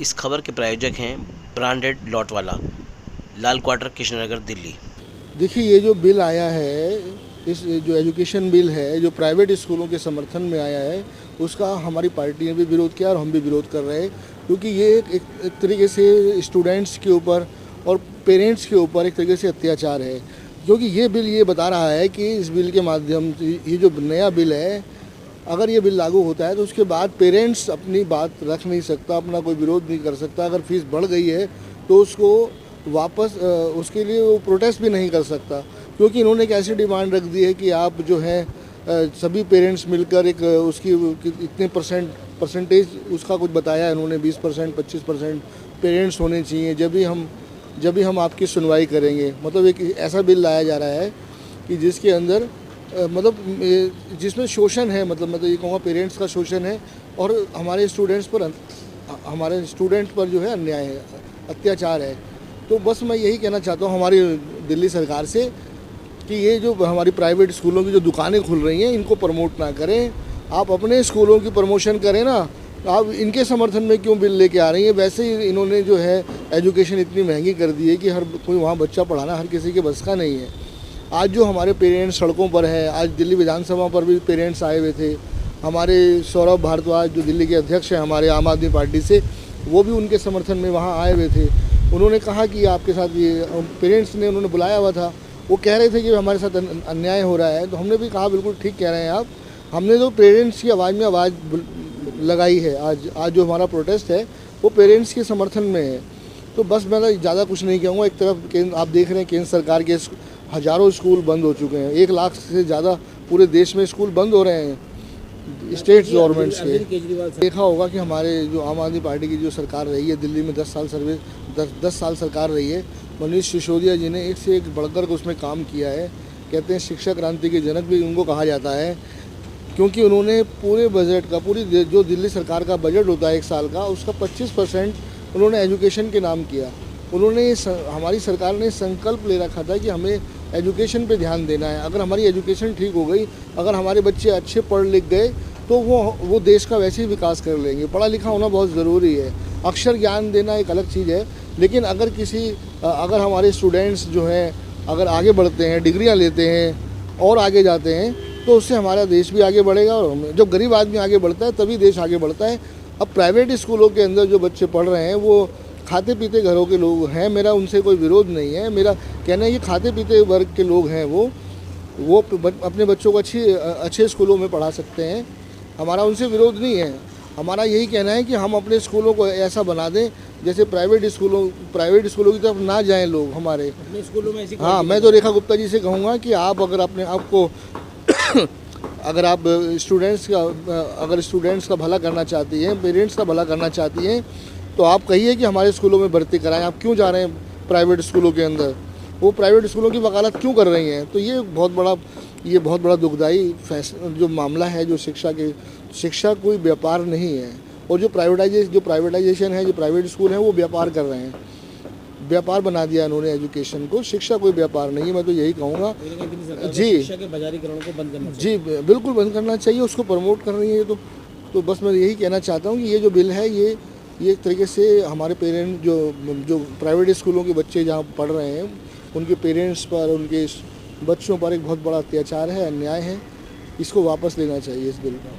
इस खबर के प्रायोजक हैं ब्रांडेड लॉट वाला, लाल क्वार्टर, कृष्णनगर, दिल्ली। देखिए, ये जो बिल आया है, इस जो एजुकेशन बिल है, जो प्राइवेट स्कूलों के समर्थन में आया है, उसका हमारी पार्टी ने भी विरोध किया और हम भी विरोध कर रहे हैं, क्योंकि ये एक तरीके से स्टूडेंट्स के ऊपर और पेरेंट्स के ऊपर एक तरीके से अत्याचार है। क्योंकि ये बिल ये बता रहा है कि इस बिल के माध्यम से, ये जो नया बिल है, अगर ये बिल लागू होता है तो उसके बाद पेरेंट्स अपनी बात रख नहीं सकता, अपना कोई विरोध नहीं कर सकता। अगर फीस बढ़ गई है तो उसको वापस उसके लिए वो प्रोटेस्ट भी नहीं कर सकता, क्योंकि इन्होंने एक ऐसी डिमांड रख दी है कि आप जो है सभी पेरेंट्स मिलकर एक उसकी इतने परसेंटेज उसका कुछ बताया है इन्होंने, 20% 25% पेरेंट्स होने चाहिए, जब भी हम आपकी सुनवाई करेंगे। मतलब एक ऐसा बिल लाया जा रहा है कि जिसके अंदर जिसमें शोषण है, मतलब ये कहूँगा पेरेंट्स का शोषण है और हमारे स्टूडेंट पर जो है अन्याय है, अत्याचार है। तो बस मैं यही कहना चाहता हूँ हमारी दिल्ली सरकार से कि ये जो हमारी प्राइवेट स्कूलों की जो दुकानें खुल रही हैं, इनको प्रमोट ना करें। आप अपने स्कूलों की प्रमोशन करें ना। आप इनके समर्थन में क्यों बिल लेके आ रही हैं? वैसे ही इन्होंने जो है एजुकेशन इतनी महंगी कर दी है कि हर कोई वहाँ बच्चा पढ़ाना हर किसी के बस का नहीं है। आज जो हमारे पेरेंट्स सड़कों पर हैं, आज दिल्ली विधानसभा पर भी पेरेंट्स आए हुए थे। हमारे सौरभ भारद्वाज जो दिल्ली के अध्यक्ष हैं हमारे आम आदमी पार्टी से, वो भी उनके समर्थन में वहाँ आए हुए थे। उन्होंने कहा कि आपके साथ ये पेरेंट्स ने उन्होंने बुलाया हुआ था, वो कह रहे थे कि हमारे साथ अन्याय हो रहा है। तो हमने भी कहा बिल्कुल ठीक कह रहे हैं आप। हमने तो पेरेंट्स की आवाज़ में आवाज़ लगाई है। आज जो हमारा प्रोटेस्ट है वो पेरेंट्स के समर्थन में है। तो बस मैं ज़्यादा कुछ नहीं कहूँगा। एक तरफ आप देख रहे हैं केंद्र सरकार के हज़ारों स्कूल बंद हो चुके हैं, 1 लाख से ज़्यादा पूरे देश में स्कूल बंद हो रहे हैं स्टेट गवर्नमेंट्स के। देखा होगा कि हमारे जो आम आदमी पार्टी की जो सरकार रही है दिल्ली में 10 साल सरकार रही है, मनीष सिसोदिया जी ने एक से एक बढ़कर उसमें काम किया है। कहते हैं शिक्षा क्रांति के जनक भी उनको कहा जाता है, क्योंकि उन्होंने पूरे बजट का, जो दिल्ली सरकार का बजट होता है 1 साल का, उसका 25% उन्होंने एजुकेशन के नाम किया। हमारी सरकार ने संकल्प ले रखा था कि हमें एजुकेशन पे ध्यान देना है। अगर हमारी एजुकेशन ठीक हो गई, अगर हमारे बच्चे अच्छे पढ़ लिख गए, तो वो देश का वैसे ही विकास कर लेंगे। पढ़ा लिखा होना बहुत ज़रूरी है। अक्षर ज्ञान देना एक अलग चीज़ है, लेकिन अगर हमारे स्टूडेंट्स जो हैं अगर आगे बढ़ते हैं, डिग्रियाँ लेते हैं और आगे जाते हैं, तो उससे हमारा देश भी आगे बढ़ेगा। और जब गरीब आदमी आगे बढ़ता है तभी देश आगे बढ़ता है। अब प्राइवेट स्कूलों के अंदर जो बच्चे पढ़ रहे हैं वो खाते पीते घरों के लोग हैं। मेरा उनसे कोई विरोध नहीं है। मेरा कहना है कि खाते पीते वर्ग के लोग हैं, वो अपने बच्चों को अच्छे स्कूलों में पढ़ा सकते हैं। हमारा उनसे विरोध नहीं है। हमारा यही कहना है कि हम अपने स्कूलों को ऐसा बना दें जैसे प्राइवेट स्कूलों की तरफ ना जाएं लोग हमारे अपने स्कूलों में ऐसी। हाँ, मैं तो रेखा गुप्ता जी से कहूँगा कि आप अगर अपने आप को अगर आप स्टूडेंट्स का भला करना चाहती हैं, पेरेंट्स का भला करना चाहती हैं, तो आप कहिए कि हमारे स्कूलों में भर्ती कराएं। आप क्यों जा रहे हैं प्राइवेट स्कूलों के अंदर? वो प्राइवेट स्कूलों की वकालत क्यों कर रही हैं? तो ये बहुत बड़ा दुखदाई जो मामला है। जो शिक्षा कोई व्यापार नहीं है। और जो प्राइवेटाइजेशन है, जो प्राइवेट स्कूल हैं, वो व्यापार कर रहे हैं। व्यापार बना दिया इन्होंने एजुकेशन को। शिक्षा कोई व्यापार नहीं है। मैं तो यही कहूँगा जी, शिक्षा के बाजारीकरण को बंद करना जी बिल्कुल बंद करना चाहिए। उसको प्रमोट कर रही है। तो बस मैं यही कहना चाहता हूँ कि ये जो बिल है ये एक तरीके से हमारे पेरेंट जो प्राइवेट स्कूलों के बच्चे जहाँ पढ़ रहे हैं, उनके पेरेंट्स पर, उनके बच्चों पर एक बहुत बड़ा अत्याचार है, अन्याय है। इसको वापस लेना चाहिए इस बिल को।